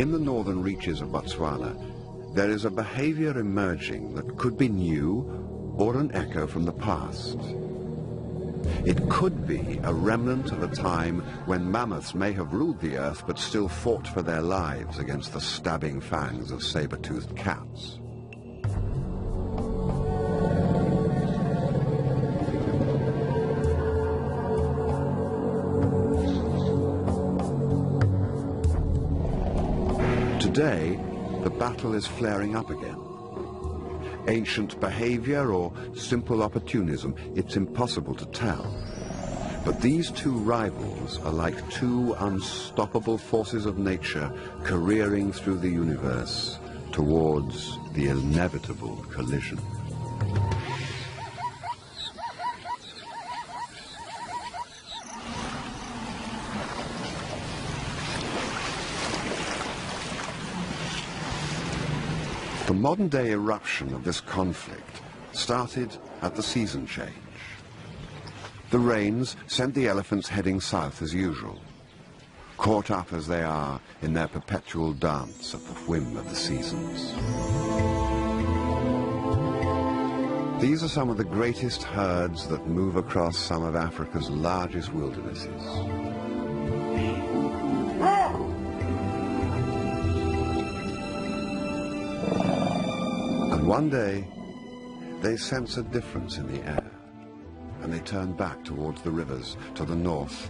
In the northern reaches of Botswana, there is a behavior emerging that could be new or an echo from the past. It could be a remnant of a time when mammoths may have ruled the earth but still fought for their lives against the stabbing fangs of saber-toothed cats. Today, the battle is flaring up again. Ancient behavior or simple opportunism, it's impossible to tell. But these two rivals are like two unstoppable forces of nature careering through the universe towards the inevitable collision. The modern-day eruption of this conflict started at the season change. The rains sent the elephants heading south as usual, caught up as they are in their perpetual dance at the whim of the seasons. These are some of the greatest herds that move across some of Africa's largest wildernesses. And one day, they sense a difference in the air, and they turn back towards the rivers to the north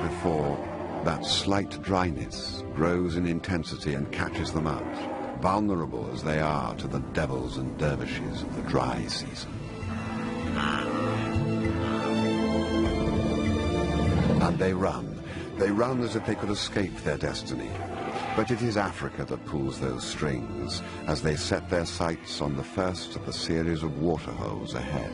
before that slight dryness grows in intensity and catches them out, vulnerable as they are to the devils and dervishes of the dry season. And they run as if they could escape their destiny. But it is Africa that pulls those strings as they set their sights on the first of the series of waterholes ahead.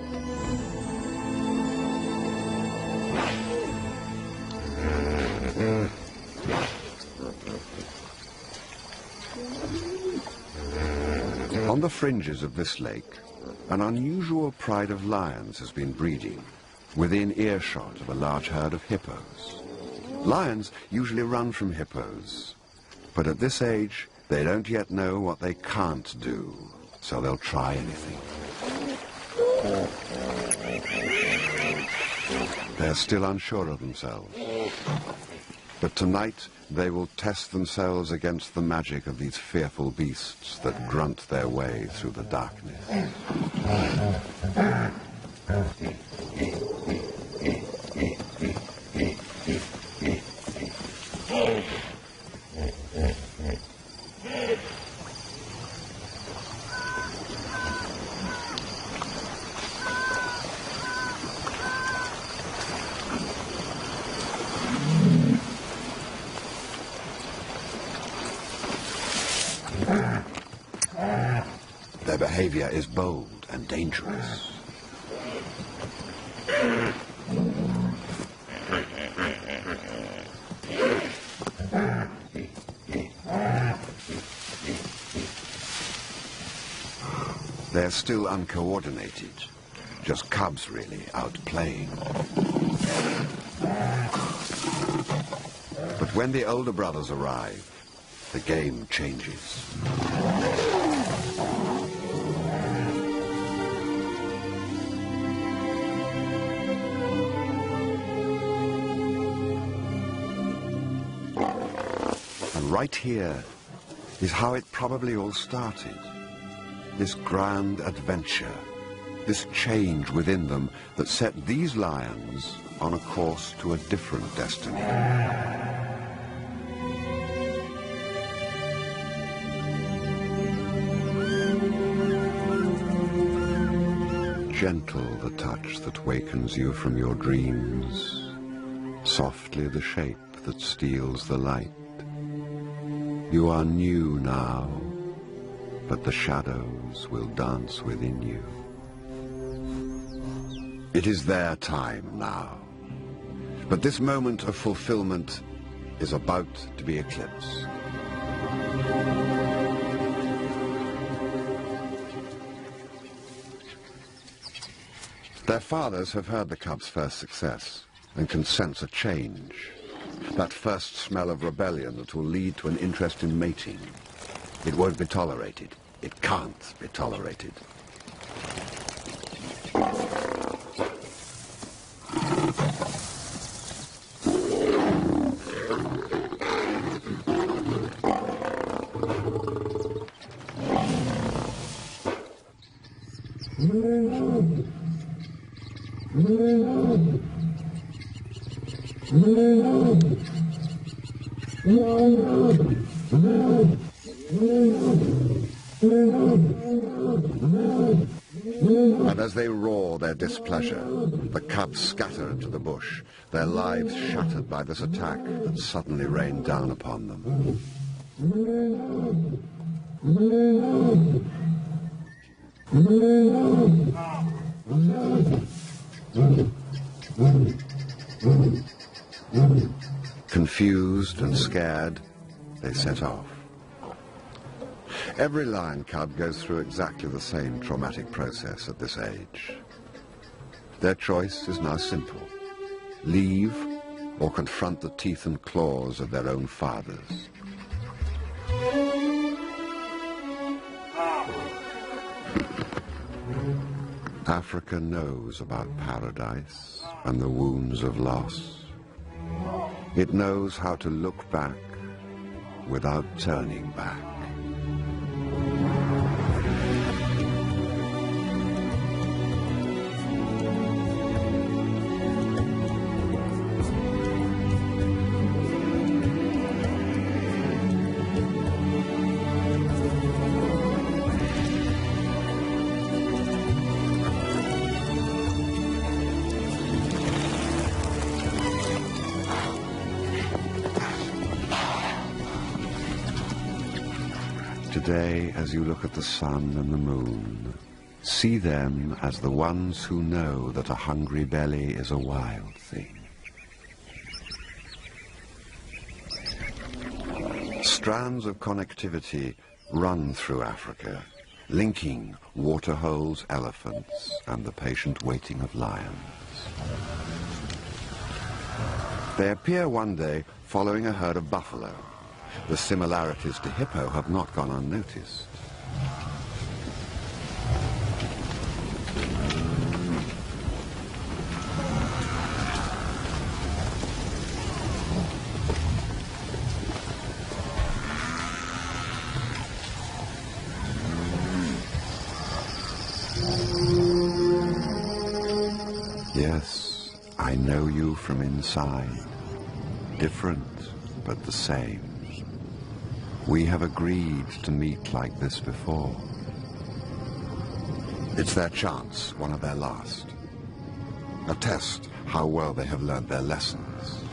On the fringes of this lake, an unusual pride of lions has been breeding, within earshot of a large herd of hippos. Lions usually run from hippos, but at this age, they don't yet know what they can't do, so they'll try anything. They're still unsure of themselves. But tonight, they will test themselves against the magic of these fearful beasts that grunt their way through the darkness. Their behavior is bold and dangerous. They're still uncoordinated, just cubs really, out playing. But when the older brothers arrive, the game changes. And right here is how it probably all started. This grand adventure, this change within them that set these lions on a course to a different destiny. Gentle the touch that wakens you from your dreams, softly the shape that steals the light. You are new now, but the shadows will dance within you. It is their time now, but this moment of fulfillment is about to be eclipsed. Their fathers have heard the cubs' first success and can sense a change. That first smell of rebellion that will lead to an interest in mating. It won't be tolerated. It can't be tolerated. And as they roar their displeasure, the cubs scatter into the bush, their lives shattered by this attack that suddenly rained down upon them. Confused and scared, they set off. Every lion cub goes through exactly the same traumatic process at this age. Their choice is now simple: leave or confront the teeth and claws of their own fathers. Africa knows about paradise and the wounds of loss. It knows how to look back without turning back. Today, as you look at the sun and the moon, see them as the ones who know that a hungry belly is a wild thing. Strands of connectivity run through Africa, linking waterholes, elephants, and the patient waiting of lions. They appear one day following a herd of buffalo. The similarities to hippo have not gone unnoticed. Yes, I know you from inside. Different, but the same. We have agreed to meet like this before. It's their chance, one of their last. A test how well they have learned their lessons.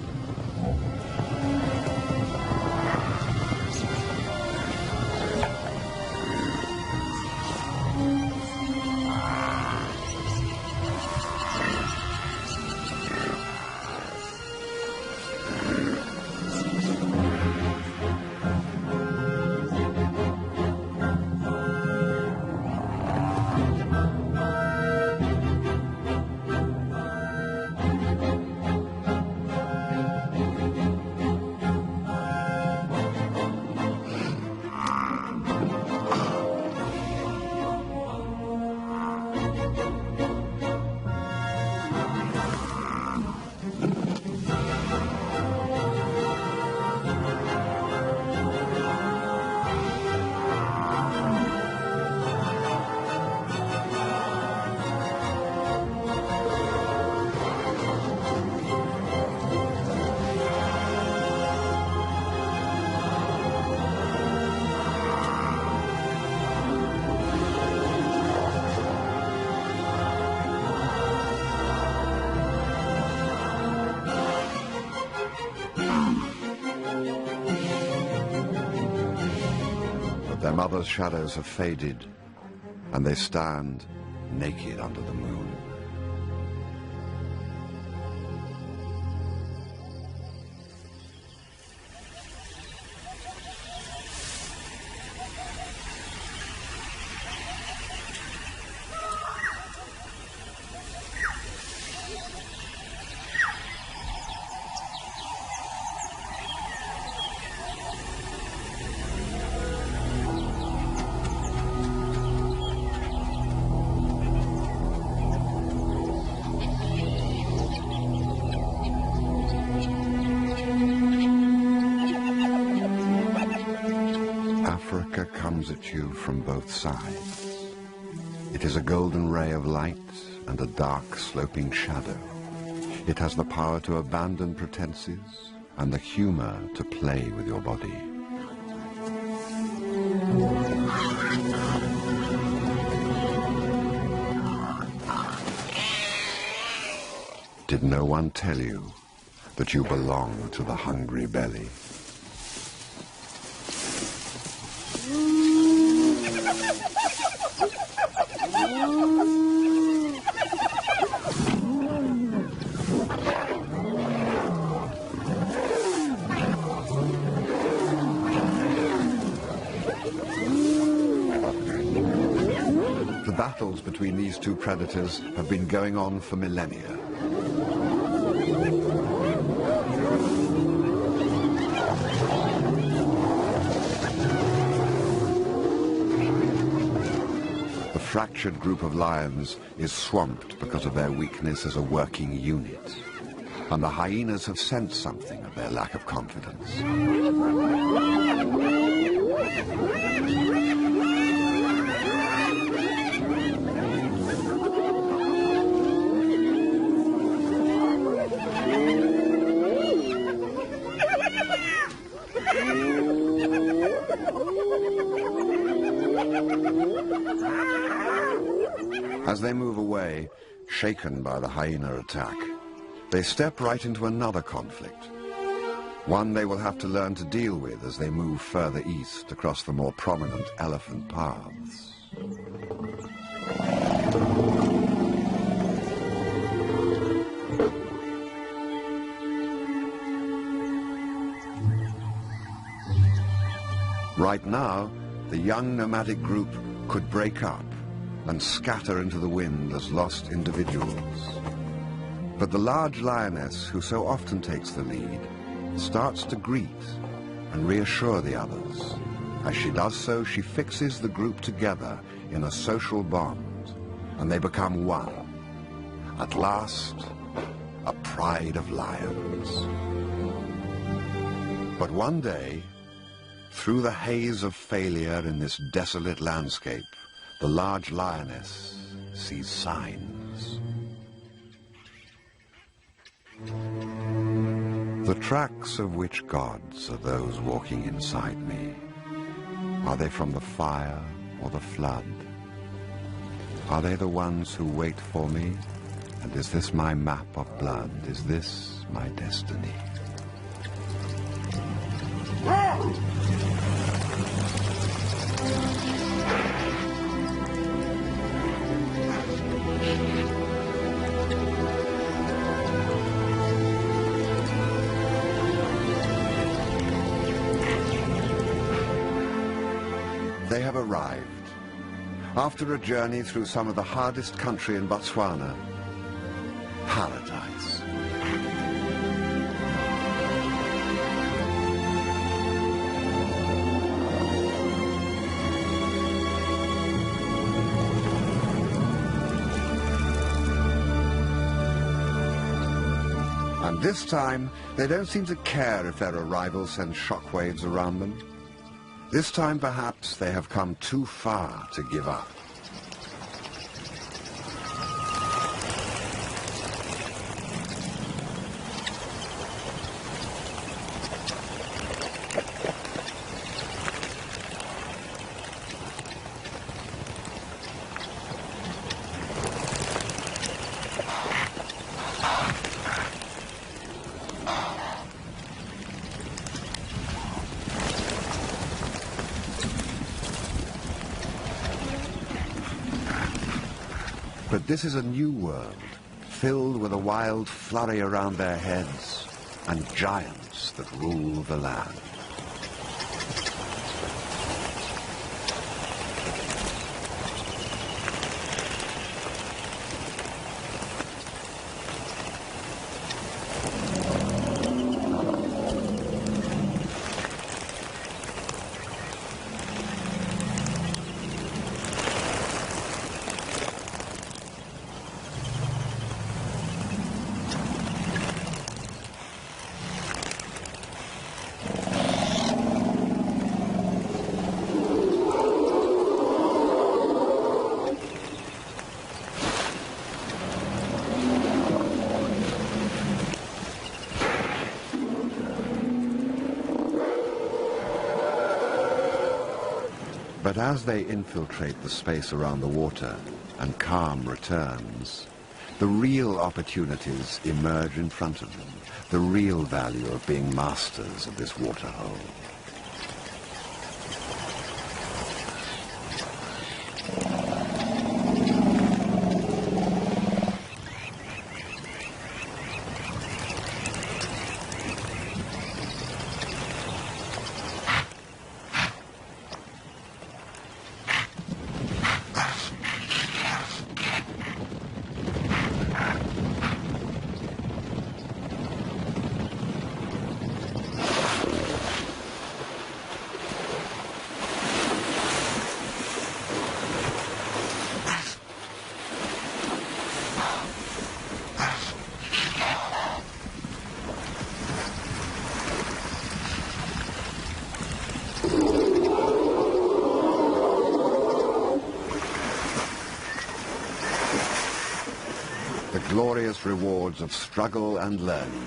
Their mother's shadows have faded, and they stand naked under the moon. at you from both sides. It is a golden ray of light and a dark sloping shadow. It has the power to abandon pretenses and the humor to play with your body. Did no one tell you that you belong to the hungry belly? The battles between these two predators have been going on for millennia. The fractured group of lions is swamped because of their weakness as a working unit, and the hyenas have sensed something of their lack of confidence. As they move away, shaken by the hyena attack, they step right into another conflict, one they will have to learn to deal with as they move further east across the more prominent elephant paths. Right now, the young nomadic group could break up and scatter into the wind as lost individuals. But the large lioness, who so often takes the lead, starts to greet and reassure the others. As she does so, she fixes the group together in a social bond, and they become one. At last, a pride of lions. But one day, through the haze of failure in this desolate landscape, the large lioness sees signs. The tracks of which gods are those walking inside me? Are they from the fire or the flood? Are they the ones who wait for me? And is this my map of blood? Is this my destiny? They have arrived. After a journey through some of the hardest country in Botswana, paradise. And this time, they don't seem to care if their arrival sends shockwaves around them. This time, perhaps, they have come too far to give up. But this is a new world, filled with a wild flurry around their heads and giants that rule the land. But as they infiltrate the space around the water and calm returns, the real opportunities emerge in front of them, the real value of being masters of this waterhole. The glorious rewards of struggle and learning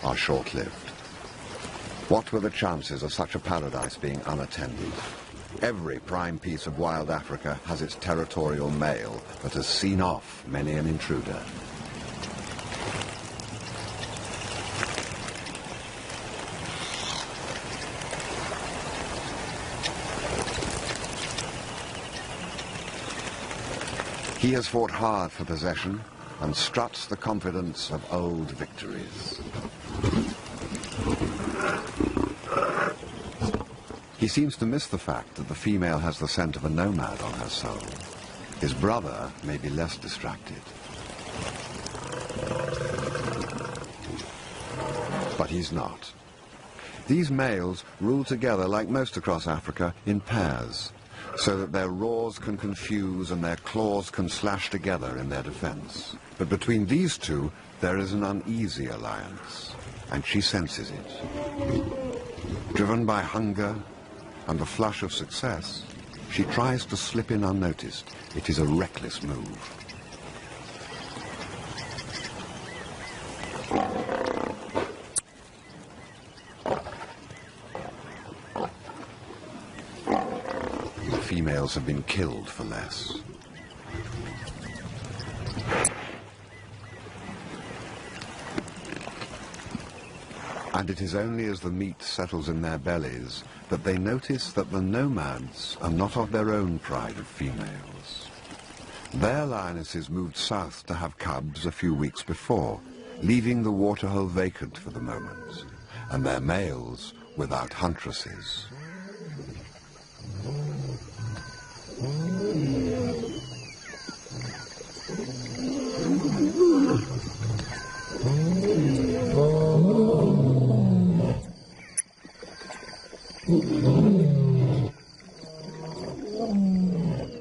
are short-lived. What were the chances of such a paradise being unattended? Every prime piece of wild Africa has its territorial male that has seen off many an intruder. He has fought hard for possession and struts the confidence of old victories. He seems to miss the fact that the female has the scent of a nomad on her soul. His brother may be less distracted. But he's not. These males rule together, like most across Africa, in pairs, so that their roars can confuse and their claws can slash together in their defense. But between these two, there is an uneasy alliance, and she senses it. Driven by hunger and the flush of success, she tries to slip in unnoticed. It is a reckless move. Females have been killed for less. And it is only as the meat settles in their bellies that they notice that the nomads are not of their own pride of females. Their lionesses moved south to have cubs a few weeks before, leaving the waterhole vacant for the moment, and their males without huntresses.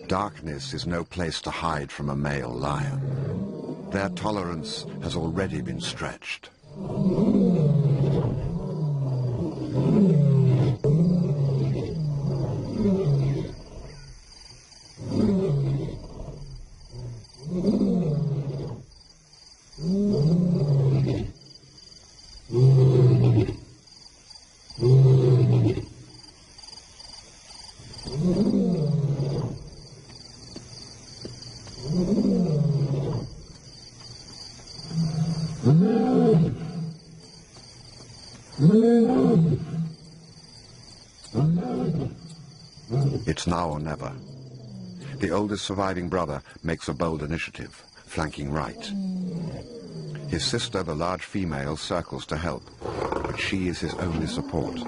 Darkness is no place to hide from a male lion. Their tolerance has already been stretched. It's now or never. The oldest surviving brother makes a bold initiative, flanking right. His sister, the large female, circles to help, but she is his only support.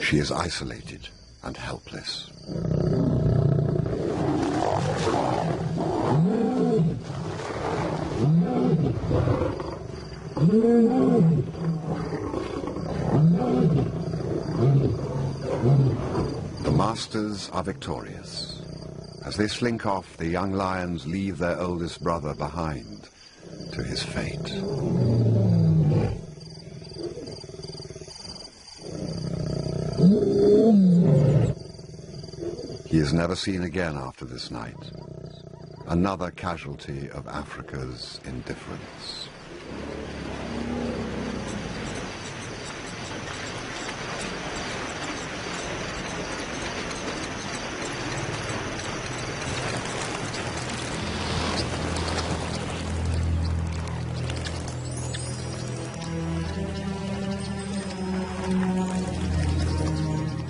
She is isolated and helpless. youngsters are victorious. As they slink off, the young lions leave their oldest brother behind to his fate. He is never seen again after this night. Another casualty of Africa's indifference.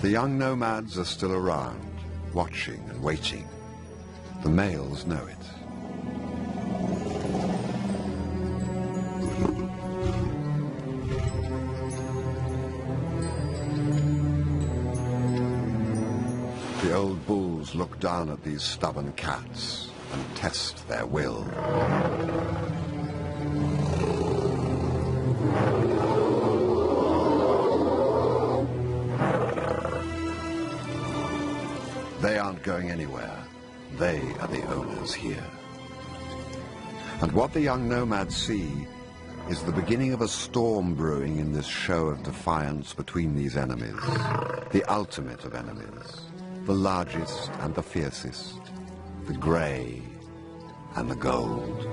The young nomads are still around, watching and waiting. The males know it. The old bulls look down at these stubborn cats and test their will. They aren't going anywhere. They are the owners here. And what the young nomads see is the beginning of a storm brewing in this show of defiance between these enemies, the ultimate of enemies, the largest and the fiercest, the grey and the gold.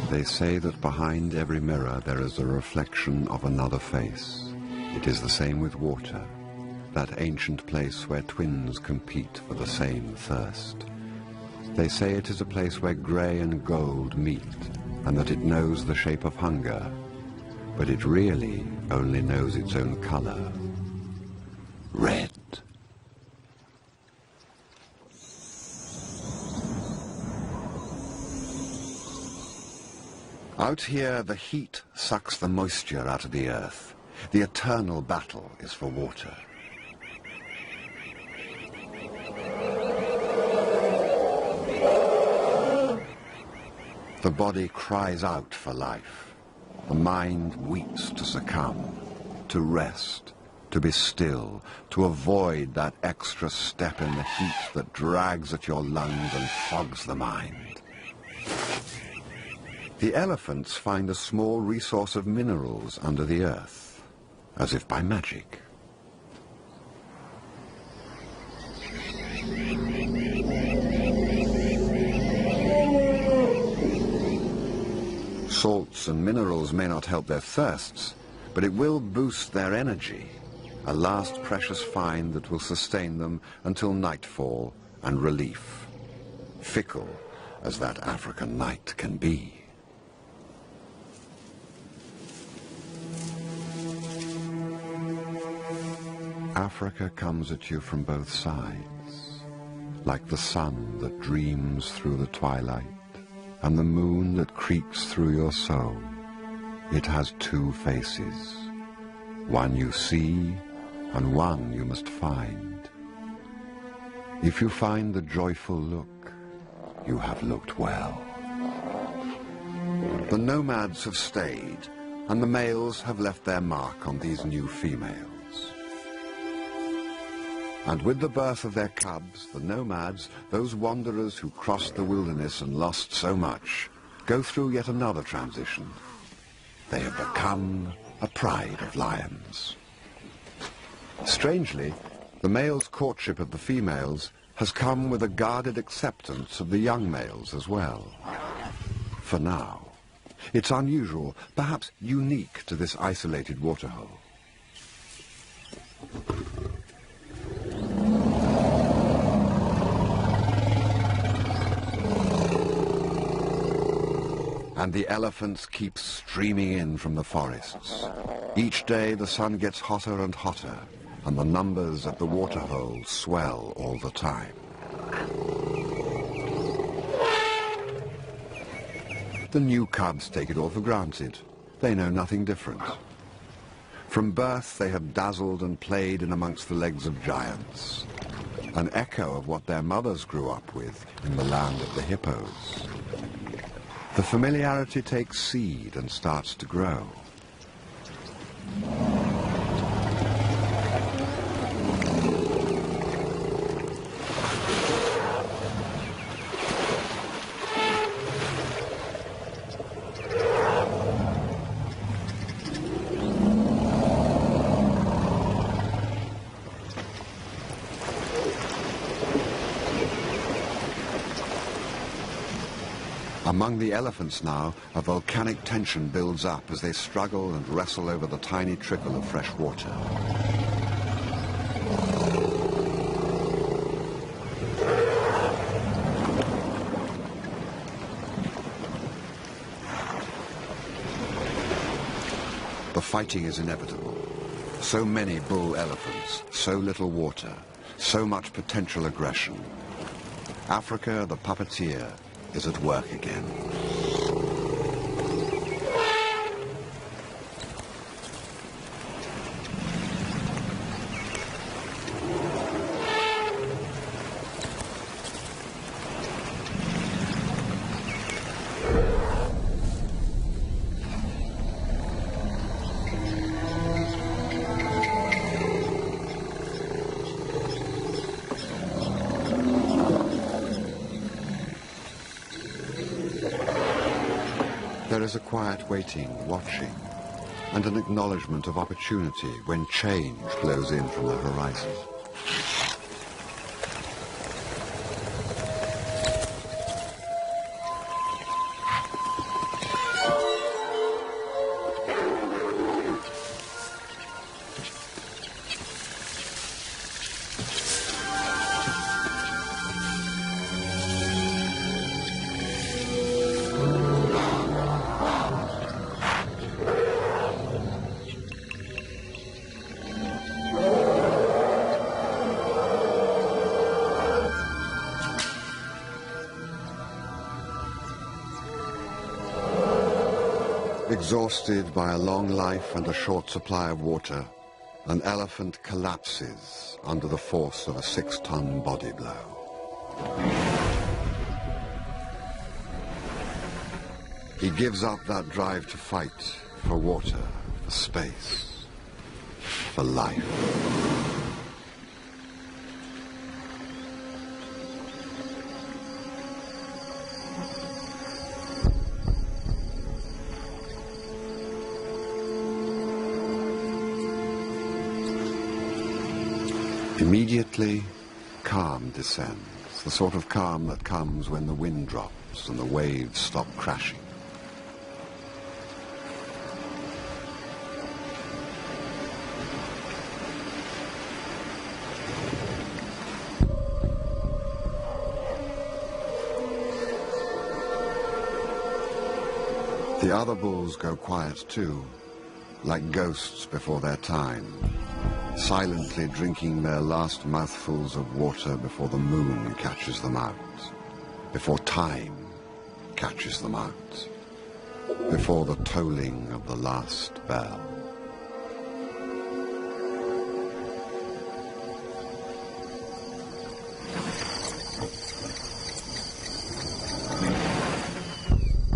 They say that behind every mirror there is a reflection of another face. It is the same with water, that ancient place where twins compete for the same thirst. They say it is a place where grey and gold meet, and that it knows the shape of hunger, but it really only knows its own colour, red. Out here, the heat sucks the moisture out of the earth. The eternal battle is for water. The body cries out for life. The mind weeps to succumb, to rest, to be still, to avoid that extra step in the heat that drags at your lungs and fogs the mind. The elephants find a small resource of minerals under the earth, as if by magic. Salts and minerals may not help their thirsts, but it will boost their energy, a last precious find that will sustain them until nightfall and relief, fickle as that African night can be. Africa comes at you from both sides, like the sun that dreams through the twilight, and the moon that creeps through your soul. It has two faces, one you see, and one you must find. If you find the joyful look, you have looked well. The nomads have stayed, and the males have left their mark on these new females. And with the birth of their cubs, the nomads, those wanderers who crossed the wilderness and lost so much, go through yet another transition. They have become a pride of lions. Strangely, the male's courtship of the females has come with a guarded acceptance of the young males as well. For now. It's unusual, perhaps unique to this isolated waterhole. And the elephants keep streaming in from the forests. Each day the sun gets hotter and hotter, and the numbers at the waterhole swell all the time. The new cubs take it all for granted. They know nothing different. From birth, they had dazzled and played in amongst the legs of giants, an echo of what their mothers grew up with in the land of the hippos. The familiarity takes seed and starts to grow. Among the elephants now, a volcanic tension builds up as they struggle and wrestle over the tiny trickle of fresh water. The fighting is inevitable. So many bull elephants, so little water, so much potential aggression. Africa, the puppeteer, is at work again. There is a quiet waiting, watching, and an acknowledgement of opportunity when change flows in from the horizon. Exhausted by a long life and a short supply of water, an elephant collapses under the force of a 6-ton body blow. He gives up that drive to fight for water, for space, for life. Immediately, calm descends, the sort of calm that comes when the wind drops and the waves stop crashing. The other bulls go quiet too, like ghosts before their time, silently drinking their last mouthfuls of water before the moon catches them out, before time catches them out, before the tolling of the last bell.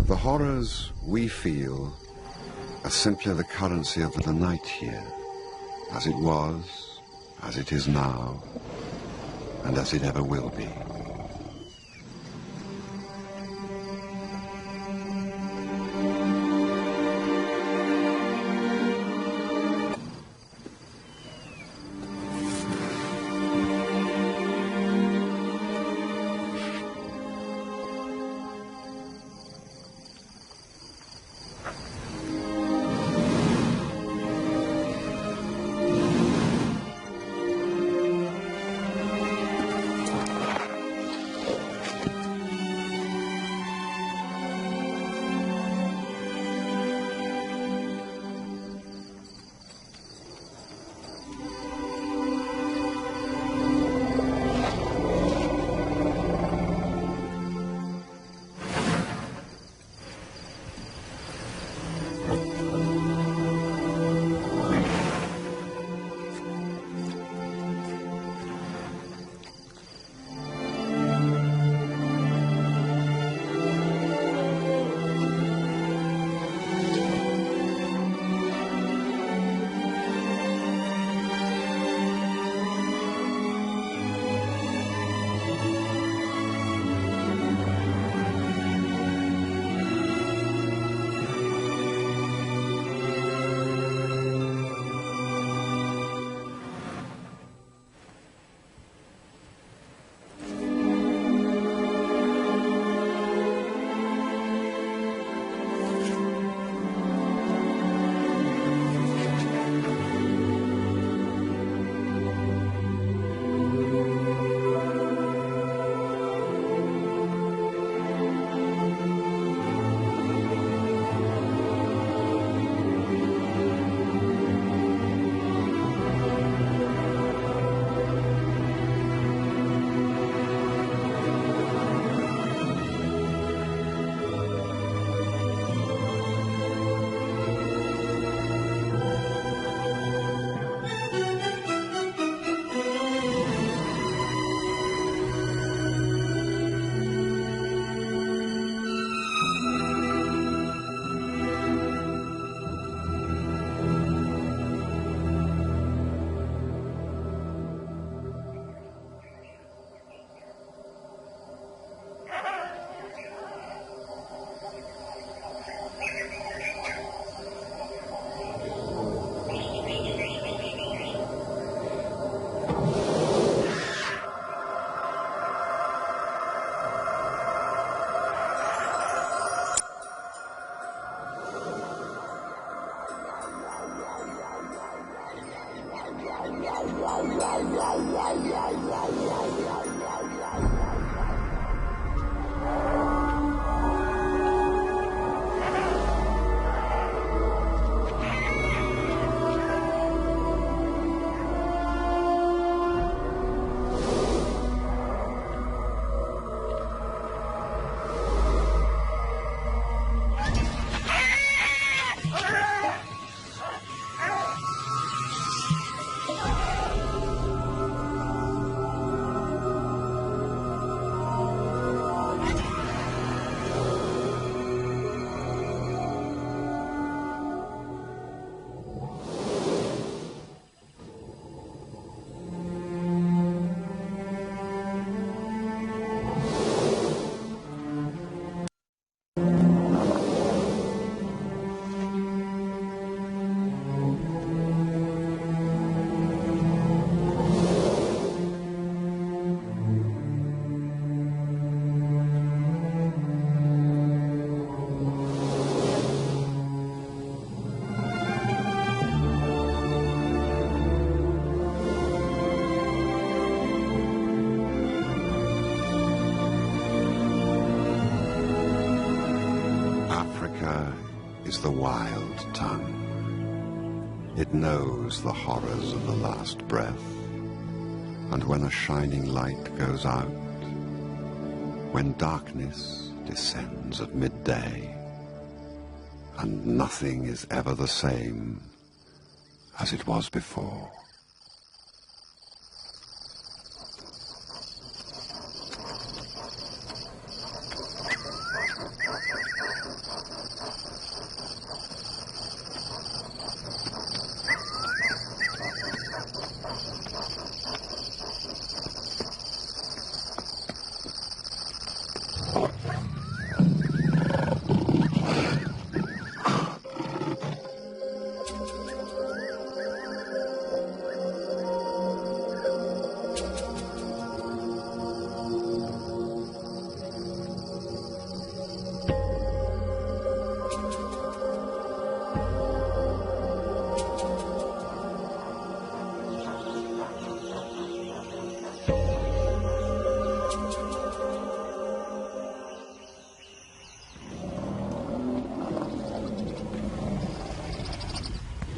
The horrors we feel are simply the currency of the night here, as it was, as it is now, and as it ever will be. is the wild tongue. It knows the horrors of the last breath, and when a shining light goes out, when darkness descends at midday, and nothing is ever the same as it was before.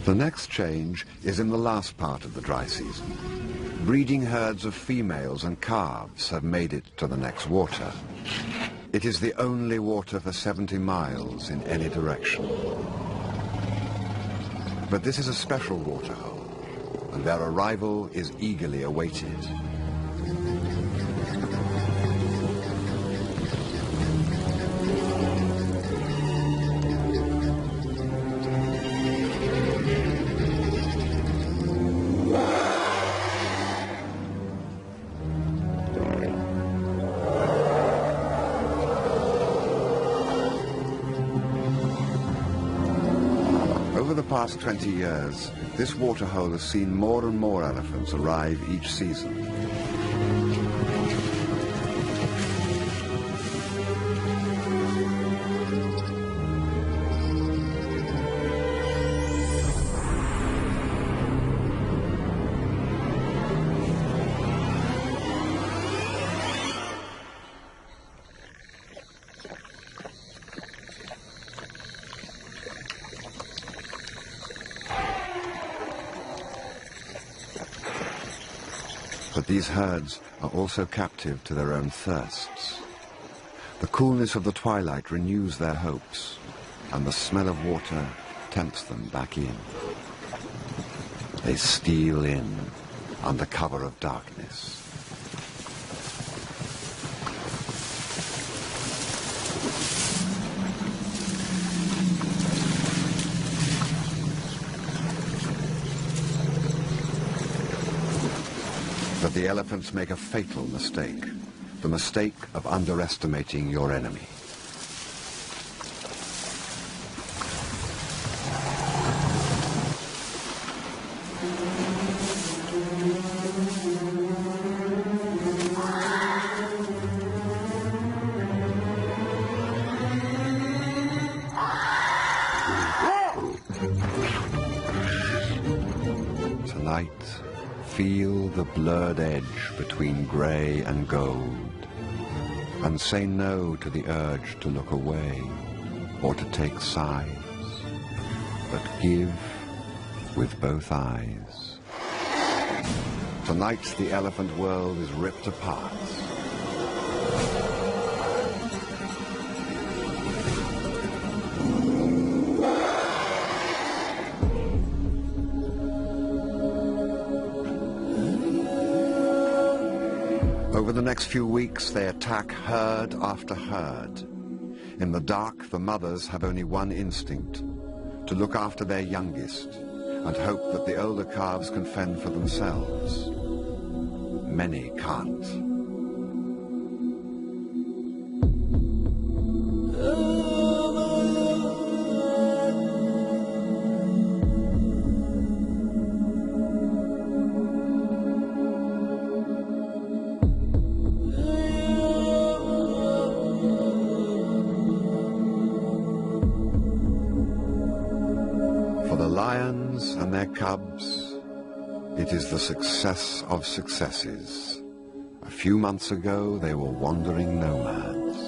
The next change is in the last part of the dry season. Breeding herds of females and calves have made it to the next water. It is the only water for 70 miles in any direction. But this is a special waterhole, and their arrival is eagerly awaited. Over the past 20 years, this waterhole has seen more and more elephants arrive each season. But these herds are also captive to their own thirsts. The coolness of the twilight renews their hopes, and the smell of water tempts them back in. They steal in under cover of darkness. But the elephants make a fatal mistake, the mistake of underestimating your enemy. Tonight, feel the blurred edge between grey and gold, and say no to the urge to look away or to take sides, but give with both eyes. Tonight the elephant world is ripped apart. Over the next few weeks, they attack herd after herd. In the dark, the mothers have only one instinct, to look after their youngest and hope that the older calves can fend for themselves. Many can't. For the lions and their cubs, it is the success of successes. A few months ago, they were wandering nomads.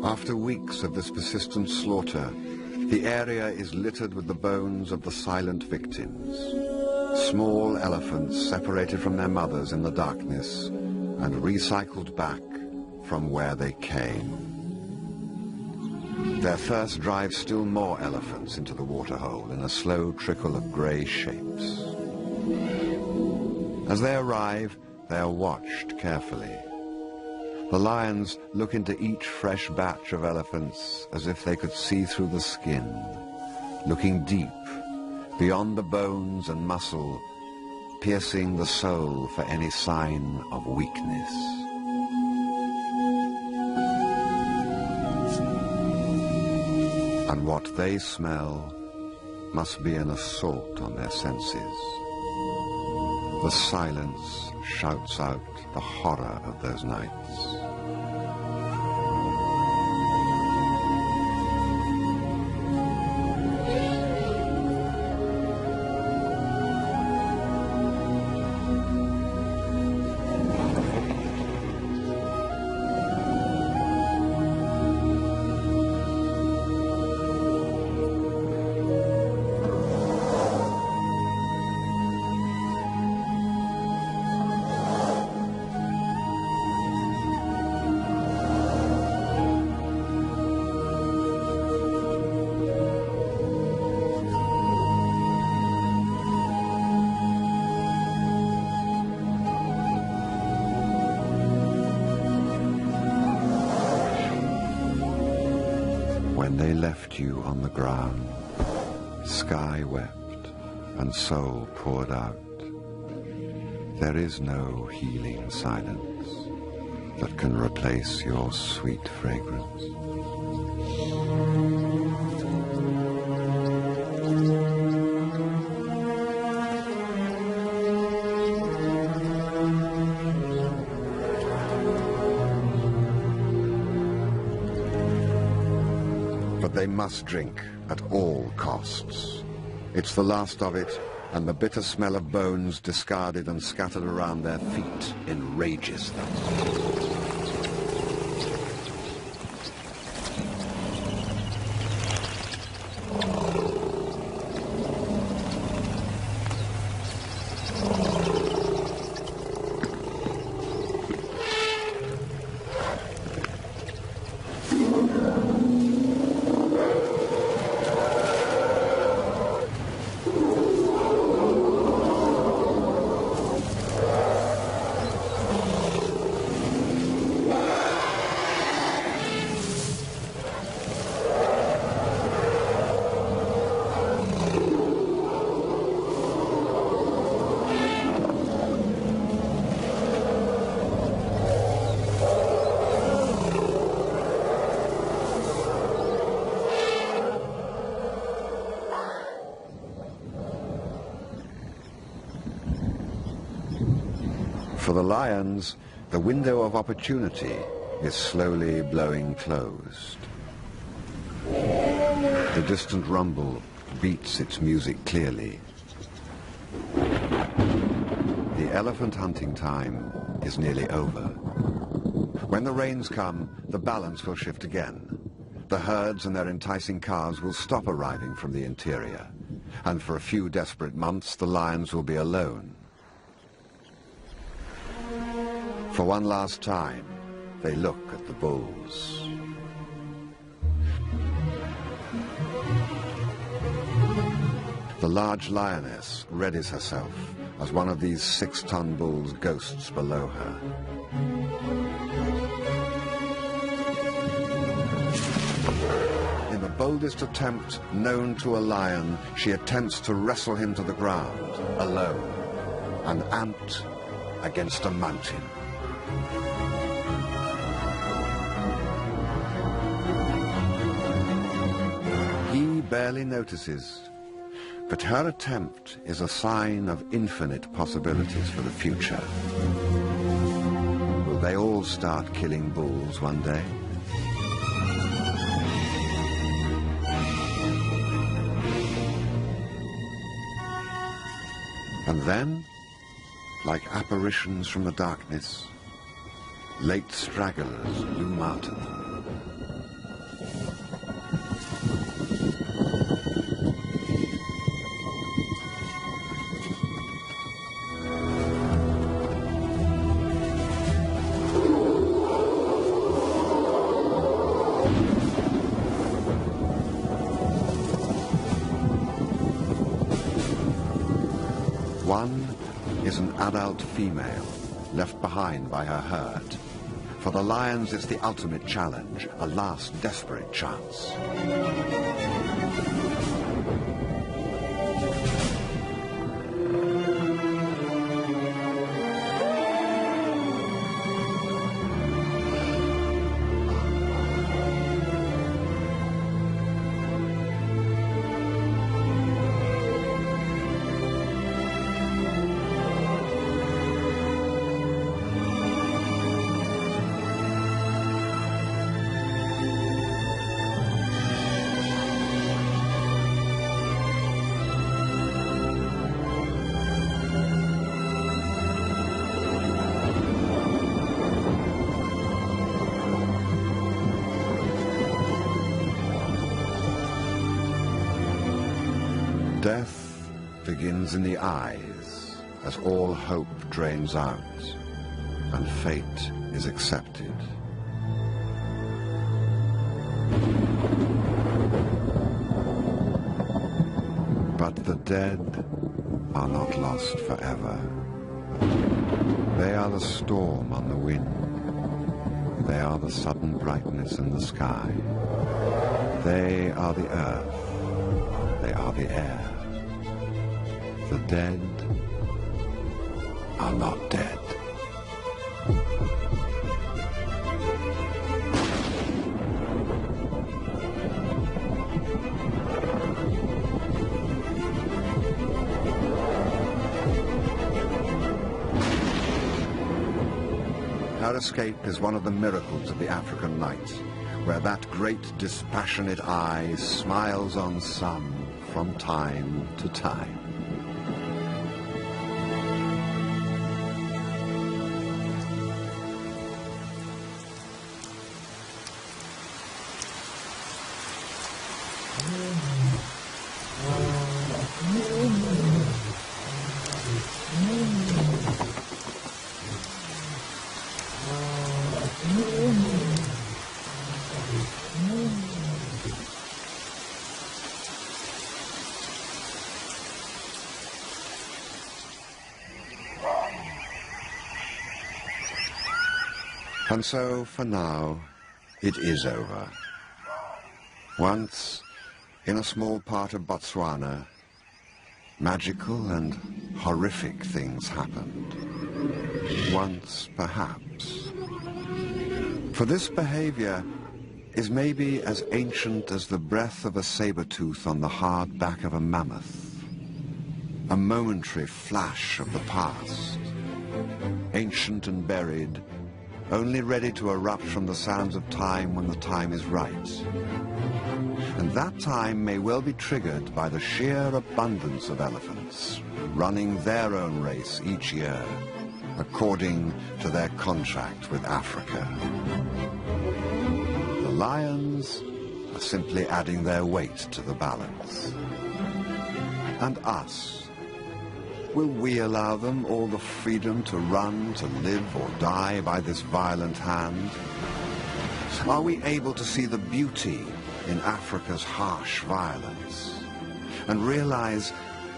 After weeks of this persistent slaughter, the area is littered with the bones of the silent victims. Small elephants separated from their mothers in the darkness and recycled back from where they came. Their thirst drives still more elephants into the waterhole in a slow trickle of grey shapes. As they arrive, they are watched carefully. The lions look into each fresh batch of elephants as if they could see through the skin, looking deep, beyond the bones and muscle, piercing the soul for any sign of weakness. And what they smell must be an assault on their senses. The silence shouts out the horror of those nights. When they left you on the ground, sky wept and soul poured out. There is no healing silence that can replace your sweet fragrance. They must drink at all costs. It's the last of it, and the bitter smell of bones discarded and scattered around their feet enrages them. For the lions, the window of opportunity is slowly blowing closed. The distant rumble beats its music clearly. The elephant hunting time is nearly over. When the rains come, the balance will shift again. The herds and their enticing calves will stop arriving from the interior, and for a few desperate months the lions will be alone. For one last time, they look at the bulls. The large lioness readies herself as one of these 6-ton bulls ghosts below her. In the boldest attempt known to a lion, she attempts to wrestle him to the ground, alone, an ant against a mountain. He barely notices, but her attempt is a sign of infinite possibilities for the future. Will they all start killing bulls one day? And then, like apparitions from the darkness, late stragglers loom out of them. adult female left behind by her herd. For the lions, it's the ultimate challenge, a last desperate chance. Death begins in the eyes as all hope drains out and fate is accepted. But the dead are not lost forever. They are the storm on the wind. They are the sudden brightness in the sky. They are the earth. They are the air. The dead are not dead. Our escape is one of the miracles of the African night, where that great dispassionate eye smiles on some from time to time. And so, for now, it is over. Once, in a small part of Botswana, magical and horrific things happened. Once, perhaps. For this behavior is maybe as ancient as the breath of a saber-tooth on the hard back of a mammoth. A momentary flash of the past, ancient and buried, only ready to erupt from the sands of time when the time is right. And that time may well be triggered by the sheer abundance of elephants, running their own race each year, according to their contract with Africa. The lions are simply adding their weight to the balance. And us, will we allow them all the freedom to run, to live or die by this violent hand? Are we able to see the beauty in Africa's harsh violence and realize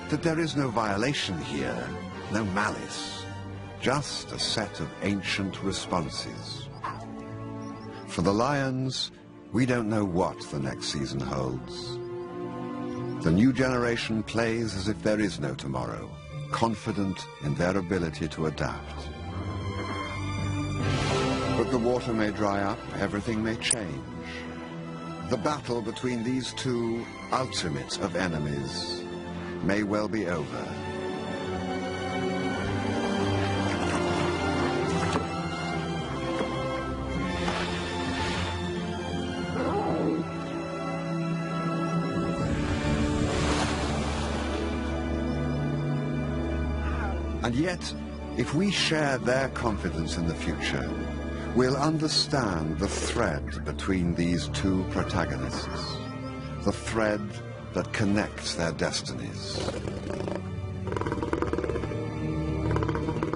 that there is no violation here, no malice, just a set of ancient responses? For the lions, we don't know what the next season holds. The new generation plays as if there is no tomorrow, confident in their ability to adapt. But the water may dry up, everything may change. The battle between these two ultimate of enemies may well be over. And yet, if we share their confidence in the future, we'll understand the thread between these two protagonists, the thread that connects their destinies.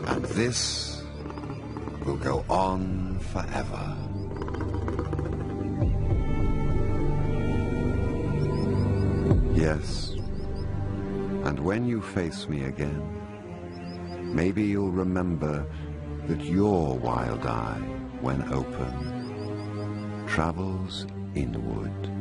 And this will go on forever. Yes, and when you face me again, Maybe you'll remember that your wild eye, when open, travels inward.